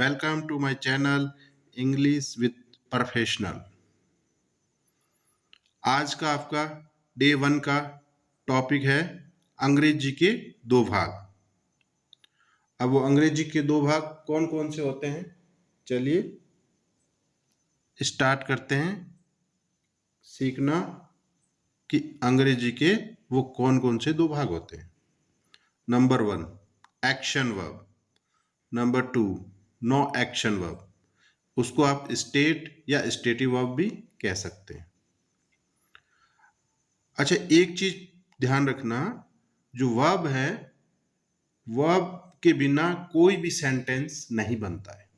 Welcome to my channel English with professional. आज का आपका डे 1 का टॉपिक है अंग्रेजी के दो भाग। अब वो अंग्रेजी के दो भाग कौन कौन से होते हैं, चलिए स्टार्ट करते हैं सीखना कि अंग्रेजी के वो कौन कौन से दो भाग होते हैं। Number 1 action verb, number 2 no action verb. उसको आप स्टेट या स्टेटिव वर्ब भी कह सकते हैं। अच्छा, एक चीज ध्यान रखना, जो वर्ब है वर्ब के बिना कोई भी सेंटेंस नहीं बनता है।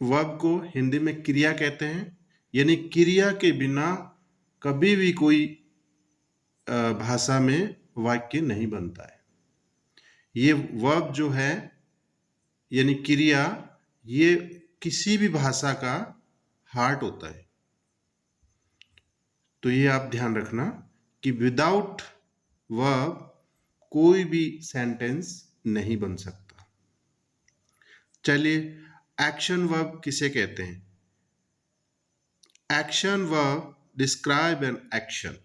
वर्ब को हिंदी में क्रिया कहते हैं, यानी क्रिया के बिना कभी भी कोई भाषा में वाक्य नहीं बनता है। ये वर्ब जो है यानी क्रिया, ये किसी भी भाषा का हार्ट होता है। तो ये आप ध्यान रखना कि विदाउट वर्ब कोई भी सेंटेंस नहीं बन सकता। चलिए एक्शन वर्ब किसे कहते हैं? Action verb describe an action,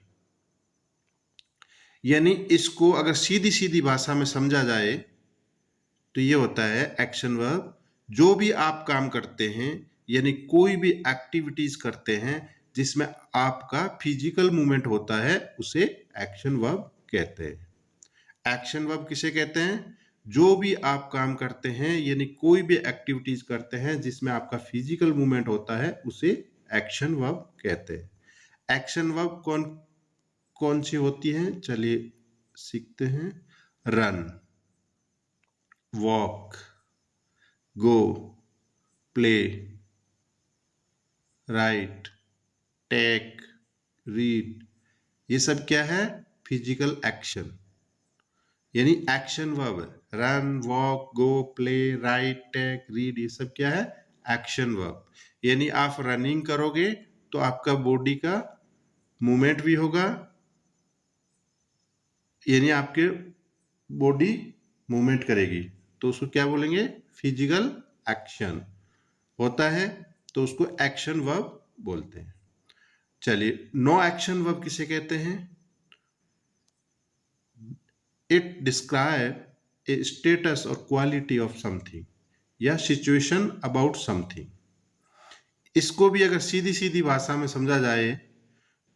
यानी इसको अगर सीधी सीधी भाषा में समझा जाए तो ये होता है एक्शन वर्ब। जो भी आप काम करते हैं यानी कोई भी एक्टिविटीज करते हैं जिसमें आपका फिजिकल मूवमेंट होता है, उसे एक्शन वर्ब कहते हैं। एक्शन वर्ब किसे कहते हैं? जो भी आप काम करते हैं यानी कोई भी एक्टिविटीज करते हैं जिसमें आपका फिजिकल मूवमेंट होता है, उसे एक्शन वर्ब कहते हैं। एक्शन वर्ब कौन कौन सी होती हैं, चलिए सीखते हैं। रन, वॉक, गो, प्ले, राइट, टेक, रीड, ये सब क्या है? फिजिकल एक्शन, यानी एक्शन वर्ब है। रन, वॉक, गो, प्ले, राइट, टेक, रीड, ये सब क्या है? Action verb. यानी आप रनिंग करोगे तो आपका बॉडी का मूवमेंट भी होगा, यानी आपके बॉडी मूवमेंट करेगी, तो उसको क्या बोलेंगे? फिजिकल एक्शन होता है, तो उसको एक्शन वर्ब बोलते हैं। चलिए नो एक्शन वर्ब किसे कहते हैं? इट डिस्क्राइब ए स्टेटस और क्वालिटी ऑफ समथिंग या सिचुएशन अबाउट समथिंग। इसको भी अगर सीधी सीधी भाषा में समझा जाए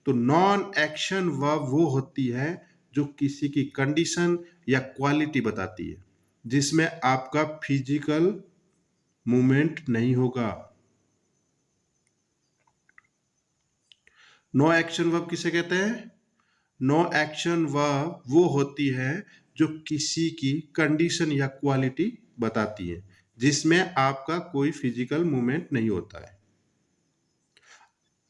तो नॉन एक्शन वर्ब वो होती है जो किसी की कंडीशन या क्वालिटी बताती है जिसमें आपका फिजिकल मूवमेंट नहीं होगा। नो एक्शन वर्ब किसे कहते हैं? नो एक्शन वर्ब वो होती है जो किसी की कंडीशन या क्वालिटी बताती है जिसमें आपका कोई फिजिकल मूवमेंट नहीं होता है,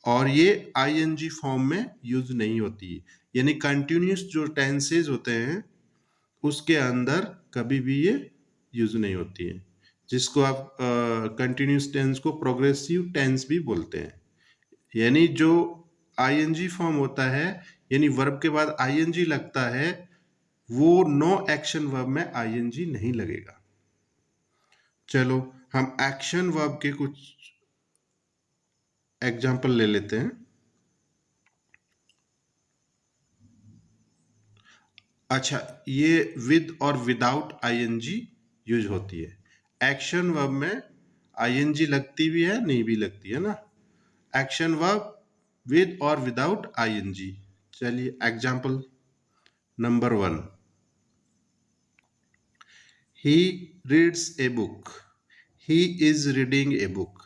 और ये आईएनजी फॉर्म में यूज नहीं होती है। यानी कंटिन्यूस जो टेंसेज होते हैं उसके अंदर कभी भी ये यूज नहीं होती है, जिसको आप कंटिन्यूस टेंस को प्रोग्रेसिव टेंस भी बोलते हैं। यानी जो आईएनजी फॉर्म होता है यानी वर्ब के बाद आईएनजी लगता है, वो नो एक्शन वर्ब में आईएनजी नहीं लगेगा। चलो हम एक्शन वर्ब के कुछ एग्जाम्पल ले लेते हैं। अच्छा, ये विद और विदाउट आईएनजी यूज होती है। एक्शन वर्ब में आईएनजी लगती भी है, नहीं भी लगती है ना। एक्शन वर्ब विद और विदाउट आईएनजी। चलिए example number 1, he reads a book, he is reading a book.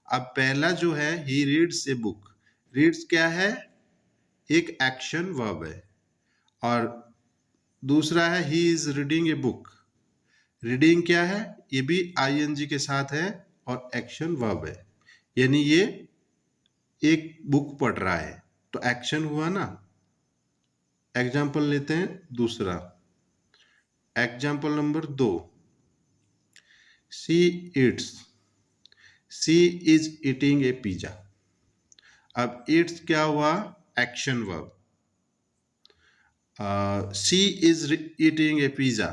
अब पहला जो है he reads a book, reads क्या है? एक एक्शन वर्ब है, और दूसरा है he is reading a book, reading क्या है? ये भी आईएनजी के साथ है और एक्शन वर्ब है, यानी ये एक बुक पढ़ रहा है तो एक्शन हुआ ना। एग्जाम्पल लेते हैं दूसरा, example number 2, she it's, she is eating A pizza. अब इट्स क्या हुआ? Action verb. She is eating A pizza,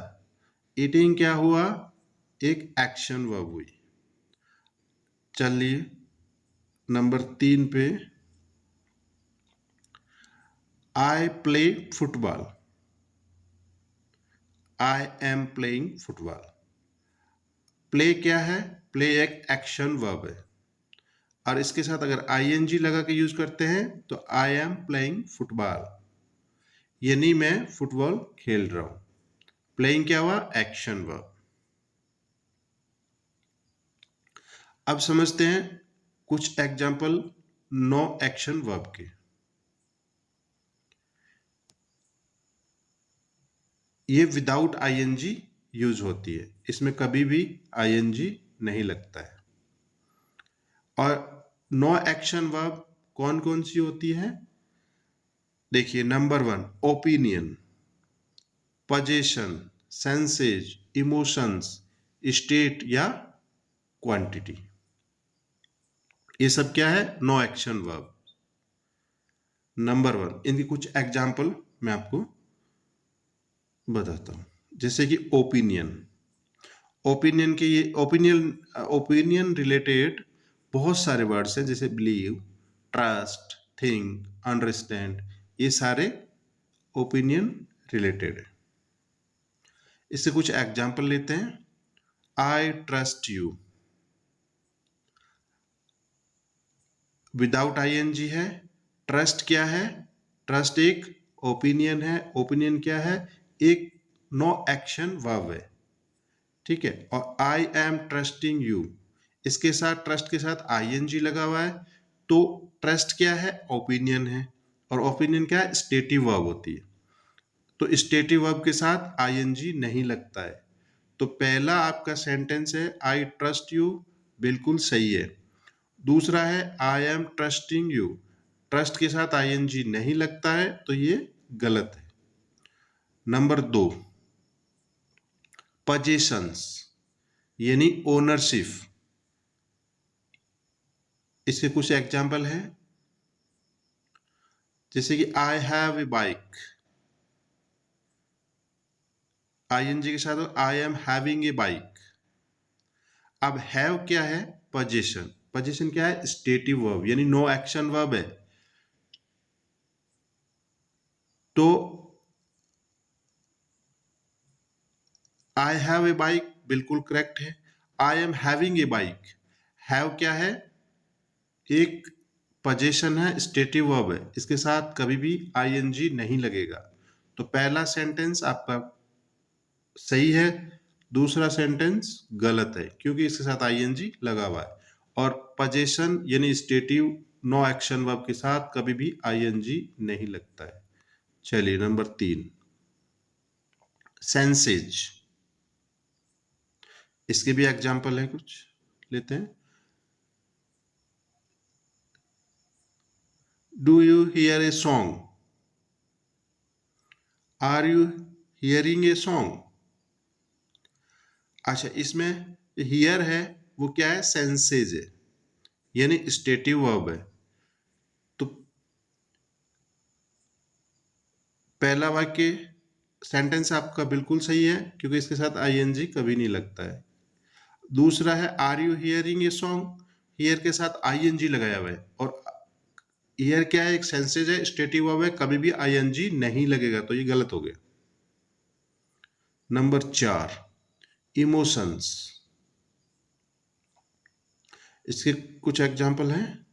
eating क्या हुआ? एक एक्शन वर्ब हुई। चलिए नंबर 3 पे, I play football, I am playing football. Play क्या है? प्ले एक एक्शन वर्ब है और इसके साथ अगर आईएनजी लगा के यूज करते हैं तो आई एम प्लेइंग फुटबॉल, यानी मैं फुटबॉल खेल रहा हूं। प्लेइंग क्या हुआ? Action verb. अब समझते हैं कुछ एग्जाम्पल नो एक्शन वर्ब के। ये विदाउट आईएनजी यूज होती है, इसमें कभी भी आईएनजी नहीं लगता है। और नो एक्शन वर्ब कौन कौन सी होती है? देखिए, number 1 opinion, position, senses, emotions, state या क्वांटिटी। ये सब क्या है? No action verb. नंबर 1, इनकी कुछ एग्जाम्पल मैं आपको बताता हूं। जैसे कि ओपिनियन, ओपिनियन के ये ओपिनियन रिलेटेड बहुत सारे वर्ड्स हैं, जैसे बिलीव, ट्रस्ट, थिंक, अंडरस्टैंड, ये सारे ओपिनियन रिलेटेड है। इससे कुछ एग्जाम्पल लेते हैं। I trust you, without ING है। ट्रस्ट क्या है? ट्रस्ट एक ओपिनियन है। ओपिनियन क्या है? एक नो एक्शन वर्ब है, ठीक है। और आई एम ट्रस्टिंग यू, इसके साथ ट्रस्ट के साथ आईएनजी लगा हुआ है, तो ट्रस्ट क्या है? ओपिनियन है। और ओपिनियन क्या है? स्टेटिव वर्ब होती है, तो स्टेटिव वर्ब के साथ आईएनजी नहीं लगता है। तो पहला आपका सेंटेंस है आई ट्रस्ट यू, बिल्कुल सही है। दूसरा है I am trusting you, trust के साथ आईएनजी नहीं लगता है, तो ये गलत है। नंबर 2 पोजीशंस, यानी ओनरशिप। इसके कुछ एग्जाम्पल है, जैसे कि I have a bike, ING के साथ I am having a bike. अब हैव क्या है? पोजीशन। पोजीशन क्या है? स्टेटिव वर्ब, यानी नो एक्शन वर्ब है। तो आई हैव ए बाइक बिल्कुल करेक्ट है। I am having a bike, have क्या है? एक पोजीशन है, स्टेटिव वर्ब है, इसके साथ कभी भी आईएनजी नहीं लगेगा। तो पहला सेंटेंस आपका सही है, दूसरा सेंटेंस गलत है, क्योंकि इसके साथ आईएनजी लगा हुआ है। और पोजीशन यानी स्टेटिव नो एक्शन वर्ब के साथ कभी भी आईएनजी नहीं लगता है। चलिए नंबर 3 सेंसेज, इसके भी एग्जाम्पल है, कुछ लेते हैं। Do you hear a song, are you hearing a song. अच्छा, इसमें हियर है वो क्या है? सेंसेज है, यानी स्टेटिव वर्ब है। तो पहला वाक्य सेंटेंस आपका बिल्कुल सही है, क्योंकि इसके साथ आईएनजी कभी नहीं लगता है। दूसरा है are you hearing a song, hear के साथ आईएनजी लगाया हुआ है, और हियर क्या है? एक सेंसेज है, स्टेटिव वर्ब है, कभी भी आईएनजी नहीं लगेगा, तो ये गलत हो गया। नंबर 4 इमोशंस, इसके कुछ एग्जाम्पल हैं।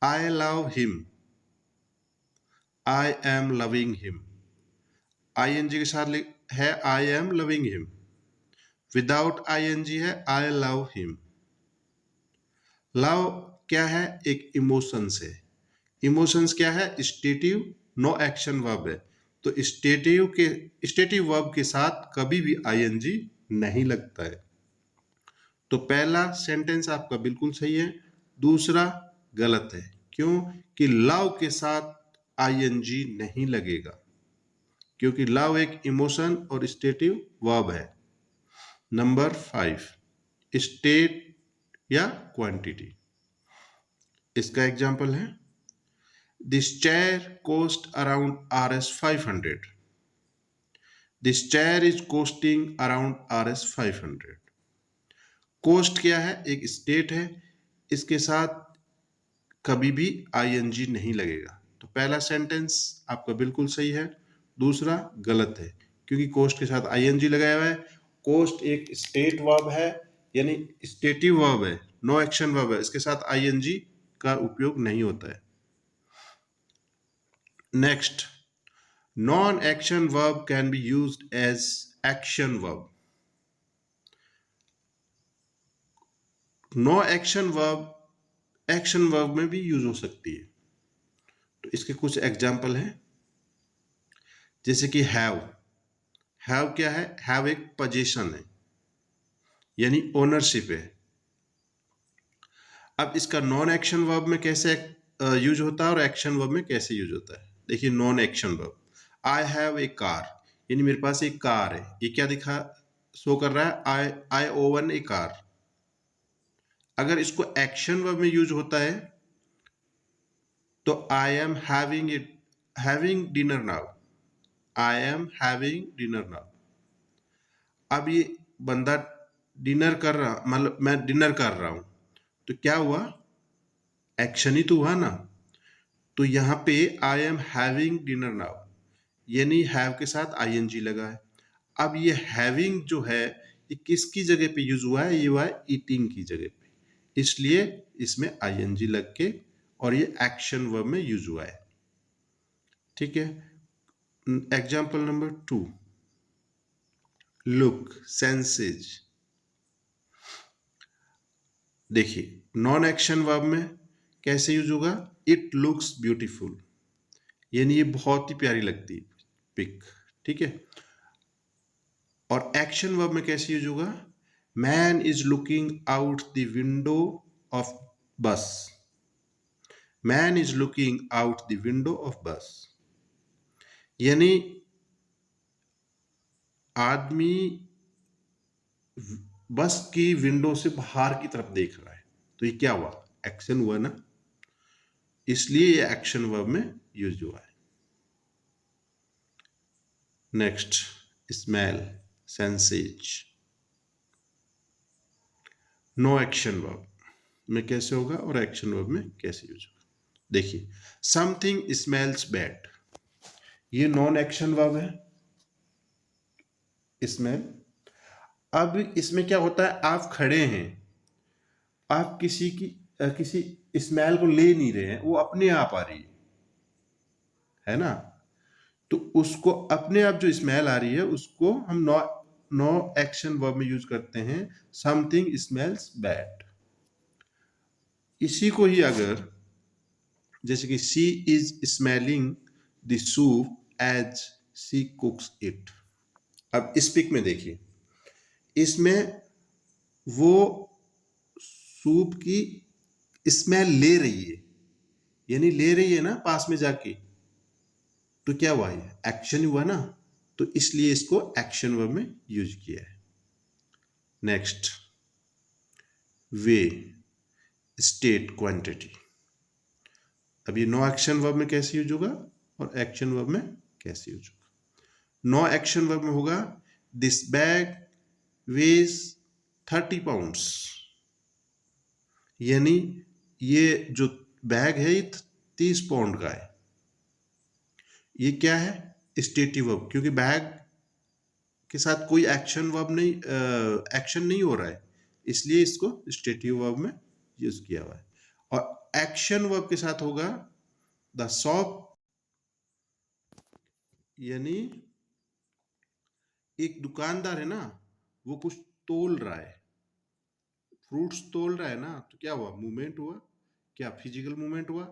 I love him, I am loving him, ING के साथ है I am loving him, without ING है आई लव हिम। लव क्या है? एक इमोशंस है। इमोशंस क्या है? स्टेटिव नो एक्शन वर्ब है, तो स्टेटिव वर्ब के साथ कभी भी आईएनजी नहीं लगता है। तो पहला सेंटेंस आपका बिल्कुल सही है, दूसरा गलत है। क्यों? कि लव के साथ आईएनजी नहीं लगेगा, क्योंकि लव एक इमोशन और स्टेटिव वर्ब है। नंबर 5 स्टेट या क्वांटिटी, इसका एग्जांपल है this chair cost around Rs 500, this chair is costing around Rs 500। Cost क्या है? एक स्टेट है, इसके साथ कभी भी आईएनजी नहीं लगेगा। तो पहला सेंटेंस आपका बिल्कुल सही है, दूसरा गलत है, क्योंकि कोस्ट के साथ आईएनजी लगाया हुआ है। कोस्ट एक स्टेट वर्ब है, यानी स्टेटिव वर्ब है, नो एक्शन वर्ब है, इसके साथ आईएनजी का उपयोग नहीं होता है। Next, non action verb can be used as action verb. No action verb action verb में भी यूज हो सकती है। तो इसके कुछ एग्जाम्पल हैं, जैसे कि हैव। हैव क्या है? हैव एक पोजीशन है, यानी ओनरशिप है। अब इसका नॉन एक्शन वर्ब में कैसे यूज होता है और एक्शन वर्ब में कैसे यूज होता है? देखिए, non action verb, I have A car, यानी मेरे पास एक कार है। ये क्या दिखा शो कर रहा है? आई ओवन ए कार। अगर इसको एक्शन वर्ब में यूज होता है तो आई am having dinner now, I am having dinner now. अब ये बंदा डिनर कर रहा, मतलब मैं डिनर कर रहा हूं, तो क्या हुआ? एक्शन ही तो हुआ ना। तो यहाँ पे आई एम हैविंग डिनर नाउ, यानी हैव के साथ आईएनजी लगा है। अब ये हैविंग जो है, ये किसकी जगह पे यूज हुआ है? ये हुआ है ईटिंग की जगह पे, इसलिए इसमें आईएनजी लग के और ये एक्शन वर्ब में यूज हुआ है। ठीक है। Example number 2, look, senses. देखिए, नॉन एक्शन वर्ब में कैसे यूज होगा? इट लुक्स ब्यूटीफुल, यानी ये बहुत ही प्यारी लगती है पिक। ठीक है। और एक्शन वर्ब में कैसे यूज होगा? Man is looking out the window of bus, man is looking out the window of bus, यानी आदमी बस की विंडो से बाहर की तरफ देख रहा है। तो ये क्या हुआ? एक्शन हुआ ना, इसलिए ये एक्शन वर्ब में यूज हुआ है। Next, smell, senses. No action verb में कैसे होगा और एक्शन वर्ब में कैसे यूज होगा? देखिए, समथिंग स्मेल्स बैड, ये नॉन एक्शन वर्ब है, स्मेल। अब इसमें क्या होता है? आप खड़े हैं, आप किसी स्मेल को ले नहीं रहे हैं, वो अपने आप आ रही है ना। तो उसको अपने आप जो स्मेल आ रही है, उसको हम नो एक्शन वर्ब में यूज करते हैं, समथिंग स्मेल्स बैड। इसी को ही अगर, जैसे कि she is smelling the soup as she cooks it. अब इस पिक में देखिए, इसमें वो सूप की स्मेल ले रही है, यानी ले रही है ना पास में जाके, तो क्या हुआ? है एक्शन हुआ ना, तो इसलिए इसको एक्शन वर्ब में यूज किया है। नेक्स्ट, वे, स्टेट, क्वांटिटी। अब ये नो एक्शन वर्ब में कैसे यूज होगा और एक्शन वर्ब में कैसे यूज होगा? नो एक्शन वर्ब में होगा, दिस बैग वेज 30 पाउंड्स, यानी ये जो बैग है ये 30 पाउंड का है। ये क्या है? स्टेटिव वर्ब, क्योंकि बैग के साथ कोई एक्शन वर्ब नहीं, एक्शन नहीं हो रहा है, इसलिए इसको स्टेटिव वर्ब में यूज किया हुआ है। और एक्शन वर्ब के साथ होगा द शॉप, यानी एक दुकानदार है ना, वो कुछ तोल रहा है, फ्रूट्स तोल रहा है ना, तो क्या हुआ? मूवमेंट हुआ, क्या फिजिकल मूवमेंट हुआ,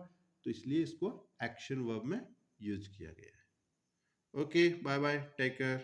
तो इसलिए इसको एक्शन वर्ब में यूज किया गया है। Okay, bye bye, take care.